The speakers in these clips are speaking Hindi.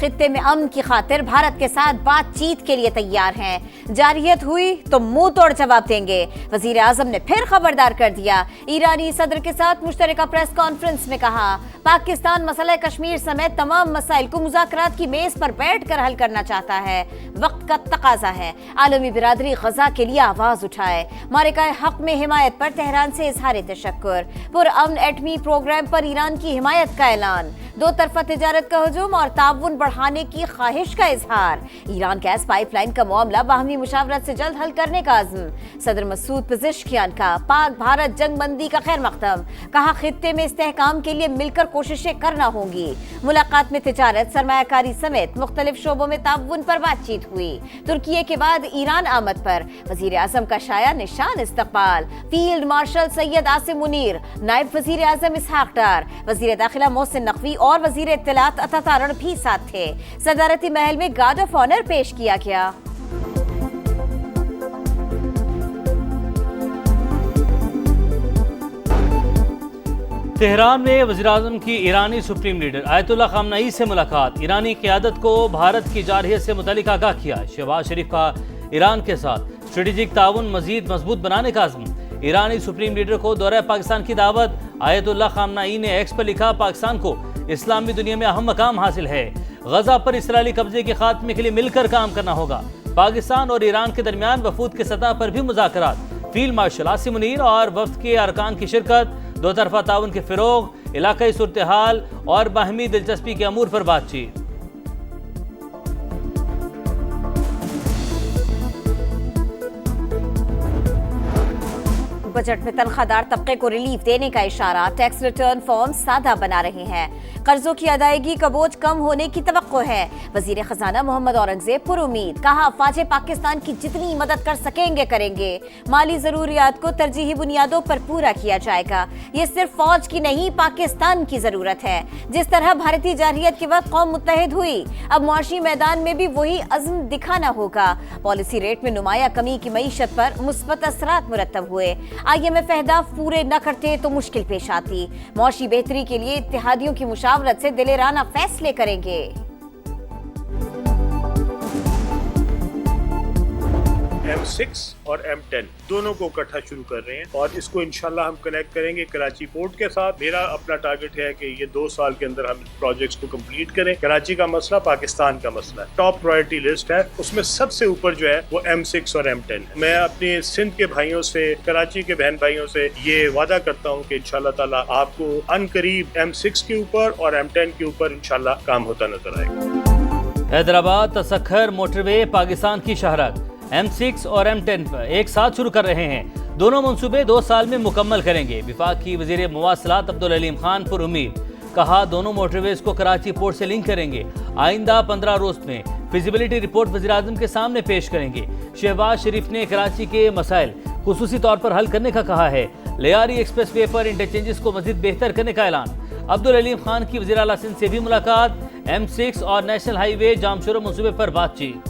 खित्ते में अमन की खातिर भारत के साथ बातचीत के लिए तैयार हैं। जारहियत हुई तो मुंह तोड़ जवाब देंगे। वजीर आजम ने फिर खबरदार कर दिया। ईरानी सदर के साथ मुश्तरका प्रेस कॉन्फ्रेंस में कहा, पाकिस्तान मसला कश्मीर समेत तमाम मसाइल को मुज़ाकरात की मेज पर बैठकर हल करना चाहता है। वक्त का तकाजा है आलमी बिरादरी गजा के लिए आवाज उठाए। मारिकाए हक में हिमायत पर तेहरान से इजहार तशक्कुर। पुरअमन एटमी प्रोग्राम पर ईरान की हिमायत का ऐलान। दो तरफा तिजारत का हुजूम और ताउन बढ़ाने की ख्वाहिश का इजहार। ईरान गैस पाइपलाइन का मामला बाहमी मुशावरत से जल्द हल करने का अज़्म। सदर मसूद पेज़ेश्कियान का पाक भारत जंगबंदी का खैर मकदम। कहा, खित्ते में इस्तेहकाम के लिए मिलकर कोशिशें करना होंगी। मुलाकात में तिजारत, सरमायाकारी समेत मुख्तलिफ शोबों में ताउन पर बातचीत हुई। तुर्की के बाद ईरान आमद पर वजीर आजम का शाया निशान इस्तकबाल। फील्ड मार्शल सैयद आसिम मुनीर, नायब वजीर आजम इसहाक डार, वजीर दाखिला मोहसिन नकवी और वजीर इत्तलात अता तारण भी साथ थे। सदारती महल में गार्ड ऑफ ऑनर पेश किया गया। तेहरान में वज़ीर-ए-आज़म की ईरानी सुप्रीम लीडर आयतुल्लाह ख़ामनेई से मुलाकात। ईरानी क़यादत को भारत की जारहियत से मुतल्लिक़ आगाह किया। शहबाज शरीफ का ईरान के साथ स्ट्रेटेजिक ताउन मज़ीद मजबूत बनाने का अज़्म। ईरानी सुप्रीम लीडर को दौरा पाकिस्तान की दावत। आयतुल्लाह ख़ामनेई ने एक्स पर लिखा, पाकिस्तान को इस्लामी दुनिया में अहम मकाम हासिल है। गजा पर इसराइली कब्जे के खात्मे के लिए मिलकर काम करना होगा। पाकिस्तान और ईरान के दरमियान वफूद के सतह पर भी मुज़ाकरात। फील्ड मार्शल आसिम मुनीर और वफ्द के अरकान की शिरकत। दो तरफा ताउन के फ़िरोग, इलाकाई सूरत हाल और बाहमी दिलचस्पी के अमूर पर बातचीत। बजट में तनख्वाहदार तबके को रिलीफ देने का इशारा। टैक्स रिटर्न फॉर्म सादा बना रहे हैं। कर्जों की अदायगी का बोझ कम होने की तवक्को है। वजीर खजाना मोहम्मद औरंगजेब पुरुमीद। कहा, अफवाज पाकिस्तान की जितनी मदद कर सकेंगे करेंगे। माली जरूरियात को तरजीही बुनियादों पर पूरा किया जाएगा। ये सिर्फ फौज की नहीं, पाकिस्तान की जरूरत है। जिस तरह भारतीय जारहियत के वक्त कौम मुत्तहिद हुई, अब मुआशी मैदान में भी वही अज़्म दिखाना होगा। पॉलिसी रेट में नुमाया कमी की मईशत पर मुस्बत असरात मुरतब हुए। IMF अहदाफ पूरे न करते तो मुश्किल पेश आती। मौशी बेहतरी के लिए इत्तेहादियों की मुशावरत से दिलेराना फैसले करेंगे। M6 और M10 दोनों को इकट्ठा शुरू कर रहे हैं और इसको इंशाल्लाह हम कनेक्ट करेंगे कराची पोर्ट के साथ। मेरा अपना टारगेट है कि ये 2 साल के अंदर हम प्रोजेक्ट्स को कंप्लीट करें। कराची का मसला पाकिस्तान का मसला है, टॉप प्रायोरिटी लिस्ट है, उसमें सबसे ऊपर जो है वो M6 और M10 है। मैं अपने सिंध के भाइयों से, कराची के बहन भाइयों से ये वादा करता हूँ कि इंशाल्लाह ताला आपको अनकरीब M6 के ऊपर और M10 के ऊपर इंशाल्लाह काम होता नजर आएगा। हैदराबाद तसख्खर मोटरवे पाकिस्तान की शहरत M6 और M10 पर एक साथ शुरू कर रहे हैं। दोनों मंसूबे 2 साल में मुकम्मल करेंगे। विफाक की वज़ीर मवासलात अब्दुल अलीम खान पर उम्मीद। कहा, दोनों मोटरवेज को कराची पोर्ट से लिंक करेंगे। आइंदा 15 रोज में फिजिबिलिटी रिपोर्ट वज़ीर आज़म के सामने पेश करेंगे। शहबाज शरीफ ने कराची के मसाइल खुसूसी तौर पर हल करने का कहा है। लियारी एक्सप्रेस वे पर इंटरचेंजेस को मज़ीद बेहतर करने का ऐलान। अब्दुल अलीम खान की वज़ीर आला सिंध से भी मुलाकात। M6 और नेशनल हाईवे जामशोरो मंसूबे पर बातचीत।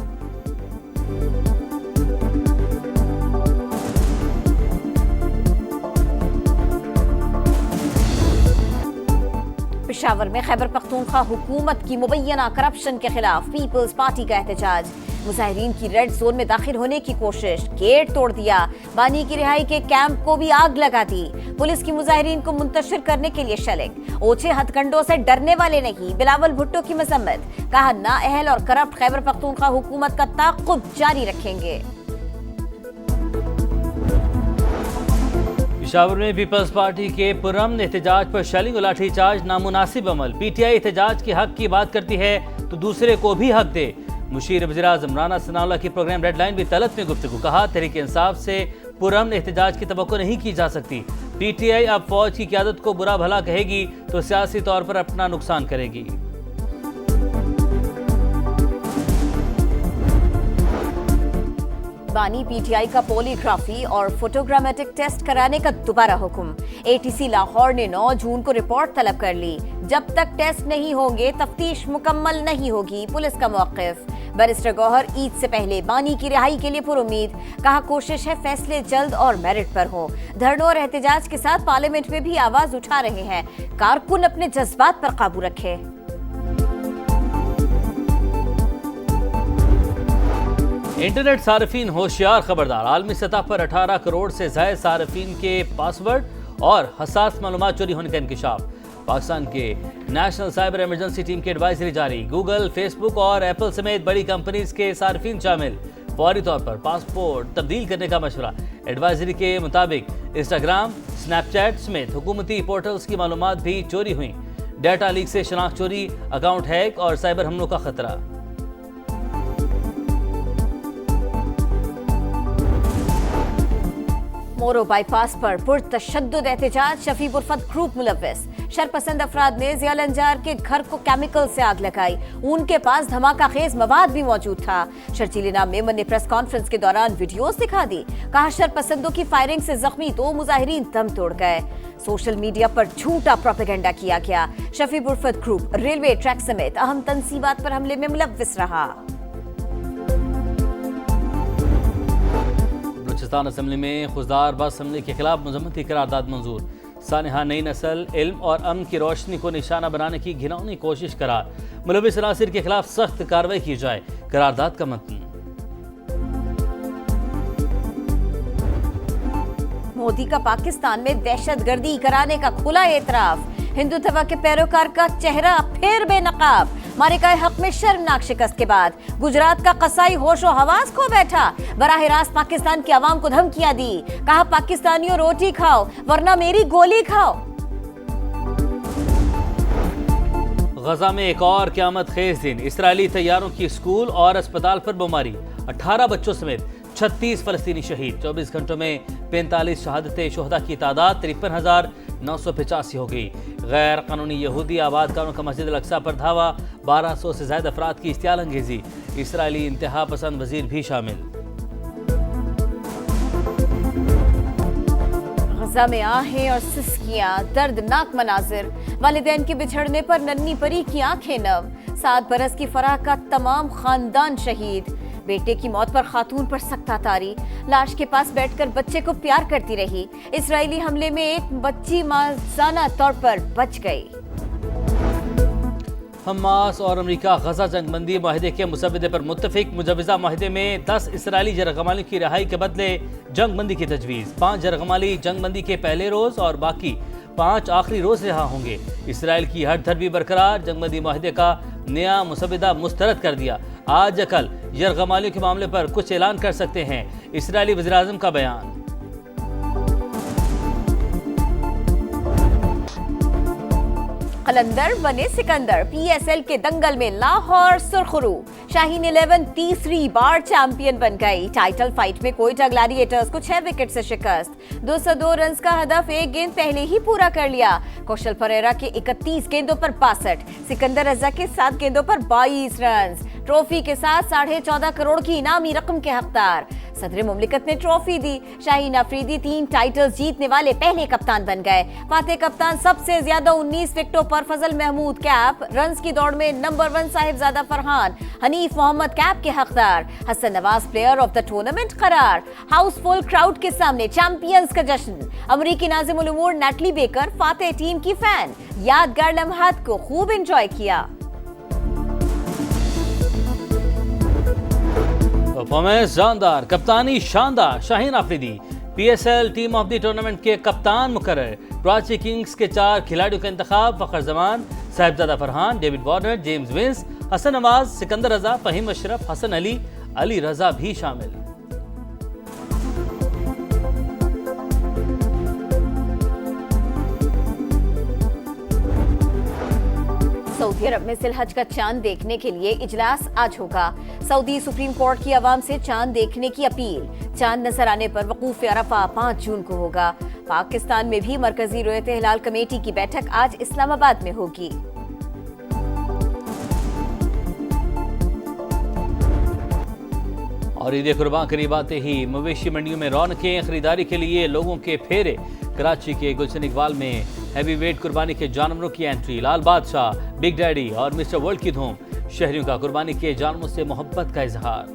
पेशावर में खैबर पख्तूनख्वा हुकूमत की मुबैना करप्शन के खिलाफ पीपल्स पार्टी का एहतजाज। मुजाहिरीन की रेड जोन में दाखिल होने की कोशिश, गेट तोड़ दिया। बानी की रिहाई के कैंप को भी आग लगा दी। पुलिस की मुजाहिरीन को मुंतशिर करने के लिए शलिक। ओछे हथकंडों से डरने वाले नहीं, बिलावल भुट्टो की मजम्मत। कहा, नाअहल और करप्ट खैबर पख्तूनख्वा हुकूमत का ताक़ुब जारी रखेंगे। पेशावर में पीपल्स पार्टी के पुरअमन एहतजाज पर शेलिंग और लाठीचार्ज नामुनासिब अमल। PTI एहतजाज के हक की बात करती है तो दूसरे को भी हक दे। मुशीर वज़ीर-ए-आज़म राना सनाउल्लाह की प्रोग्राम रेडलाइन भी तलत में गुफ्तगू। कहा, तहरीक इंसाफ से पुरअमन एहतजाज की तवक्को नहीं की जा सकती। PTI अब फौज की क़यादत को बुरा भला कहेगी तो सियासी तौर पर अपना नुकसान करेगी। बानी PTI का पॉलीग्राफी और फोटोग्रामेटिक टेस्ट कराने का दोबारा हुक्म। ATC लाहौर ने 9 जून को रिपोर्ट तलब कर ली। जब तक टेस्ट नहीं होंगे तफ्तीश मुकम्मल नहीं होगी, पुलिस का मौक़िफ। बैरिस्टर गौहर ईद से पहले बानी की रिहाई के लिए पुरुमीद। कहा, कोशिश है फैसले जल्द और मेरिट पर हो। धरनों और एहतजाज के साथ पार्लियामेंट में भी आवाज उठा रहे हैं। कारकुन अपने जज्बात पर काबू रखे। इंटरनेट सार्फिन होशियार खबरदार। आलमी सतह पर 18 करोड़ से ज्यादा सार्फिन के पासवर्ड और हसास मालूमात चोरी होने का इंकशाफ। पाकिस्तान के नेशनल साइबर इमरजेंसी टीम की एडवाइजरी जारी। गूगल, फेसबुक और एप्पल समेत बड़ी कंपनीज के सार्फिन शामिल। फौरी तौर पर पासपोर्ट तब्दील करने का मशवरा। एडवाइजरी के मुताबिक इंस्टाग्राम, स्नैपचैट समेत हुकूमती पोर्टल्स की मालूमात भी चोरी हुई। डाटा लीक से शनाख्त चोरी, अकाउंट हैक और साइबर हमलों का खतरा। मोरो बाईपास पर पुरतशद्दुद एहतजाज। शफीक उर्फत ग्रुप मुलव्विस। शरपसंद अफराद ने जिया लंजार के घर को केमिकल से आग लगाई। उनके पास धमाका खेज मवाद भी मौजूद था। शर्जील नाम मेमन ने प्रेस कॉन्फ्रेंस के दौरान वीडियोस दिखा दी। कहा शरपसंदों की फायरिंग से जख्मी 2 मुजाहिरीन दम तोड़ गए। सोशल मीडिया पर झूठा प्रोपेगेंडा किया गया। शफीक उर्फत ग्रुप रेलवे ट्रैक समेत अहम तंसीबात पर हमले में मुलव्विस रहा। बलूचिस्तान असेंबली में खुजदार बस हमले के खिलाफ मजम्मती करारदाद मंजूर। सानिहा नई नस्ल, इल्म और अमन की रोशनी को निशाना बनाने की घिनौनी कोशिश करार। मुलव्विस अनासिर के खिलाफ सख्त कार्रवाई की जाए, करारदाद का मतन। मोदी का पाकिस्तान में दहशतगर्दी कराने का खुला एतराफ। हिंदुत्व के पैरोकार का चेहरा फिर बेनकाब। मारिकाए हक में शर्मनाक शिकस्त के बाद गुजरात का कसाई होशो हवास खो बैठा। बराह रास्त पाकिस्तान की आवाम को धमकियां दी। कहा पाकिस्तानियों रोटी खाओ वरना मेरी गोली खाओ। गजा में एक और क़यामत खेज दिन। इसराइली तैयारों की स्कूल और अस्पताल पर बमबारी। 18 बच्चों समेत 36 फलस्तीनी शहीद। 24 घंटों में 45 शहादतें। शोहदा की तादाद 53,985 हो गई। गैर कानूनी यहूदी आबादकारों का मस्जिद अल-अक्सा पर धावा। 1200 से ज्यादा अफराद की इश्तियाल अंगेजी। इसराइली इंतहा पसंद वजीर भी शामिल। गजा में आहें और सिसकियां, दर्दनाक मनाजिर। वालिदैन के बिछड़ने पर नन्ही परी की आंखें नम। 7 बरस की फराह का तमाम खानदान शहीद। बेटे की मौत पर खातून पर सख्ता तारी। लाश के पास बैठकर बच्चे को प्यार करती रही। इसराइली हमले में एक बच्ची माजाना तौर पर बच गई। हमास और अमेरिका गजा जंगबंदी माहिदे के मुसव्वदे पर मुत्तफिक। मुजवजा माहिदे में 10 इसराइली जरगमालियों की रिहाई के बदले जंगबंदी की तजवीज़। 5 जरगमाली जंगबंदी के पहले रोज और बाकी 5 आखिरी रोज रिहा होंगे। इसराइल की हर भी बरकरार। जंगबंदी माहिदे का नया मुसव्वदा मुस्तरद कर दिया। आज या कल यरगमालियों के मामले पर कुछ ऐलान कर सकते हैं। इसराइली वज़ीर-ए-आज़म का बयान। कलंदर बने सिकंदर। PSL के दंगल में लाहौर सुरखरू। शाहीन 11 तीसरी बार चैंपियन बन गई। टाइटल फाइट में कोयटा ग्लैडिएटर्स को 6 विकेट से शिकस्त। 202 रन का हदफ 1 गेंद पहले ही पूरा कर लिया। कौशल परेरा के 31 गेंदों पर 62। सिकंदर रजा के 7 गेंदों पर 22 रन। ट्रॉफी के साथ 14.5 करोड़ की इनामी रकम के हकदार। सदर मुमलिकत ने ट्रॉफी दी। शाहीन अफरीदी 3 टाइटल्स जीतने वाले पहले कप्तान बन गए। फातेह कप्तान सबसे ज्यादा 19 विकेटों पर फजल महमूद कैप। रन्स की दौड़ में नंबर 1 साहिबजादा फरहान। हनीफ मोहम्मद कैप के हकदार। Hasan Nawaz player of the tournament करार। हाउसफुल क्राउड के सामने चैंपियंस का जश्न। अमरीकी नाज़िम उल उमूर नैटली बेकर फातेह टीम की फैन। यादगार लम्हात को खूब एंजॉय किया। परफॉर्मेंस शानदार, कप्तानी शानदार। Shaheen Afridi PSL team of the tournament के कप्तान मुकर्रर। कराची किंग्स के 4 खिलाड़ियों का इंतखाब। Fakhar Zaman, Sahibzada Farhan, David Warner, James Vince, Hasan Nawaz, Sikandar Raza, Faheem Ashraf, Hasan Ali, Ali Raza भी शामिल। सऊदी अरब में जिलहज का चांद देखने के लिए इजलास आज होगा। सऊदी सुप्रीम कोर्ट की आवाम से चांद देखने की अपील। चांद नजर आने पर वकूफ अरफा 5 जून को होगा। पाकिस्तान में भी मरकजी रुयत हिलाल कमेटी की बैठक आज इस्लामाबाद में होगी। और ईद कुर्बान करीब आते ही मवेशी मंडियों में रौनकें। खरीदारी के लिए लोगों के फेरे। कराची के गुलशन इकबाल में हैवी वेट कुर्बानी के जानवरों की एंट्री। लाल बादशाह, बिग डैडी और मिस्टर वर्ल्ड की धूम। शहरियों का कुर्बानी के जानवरों से मोहब्बत का इजहार।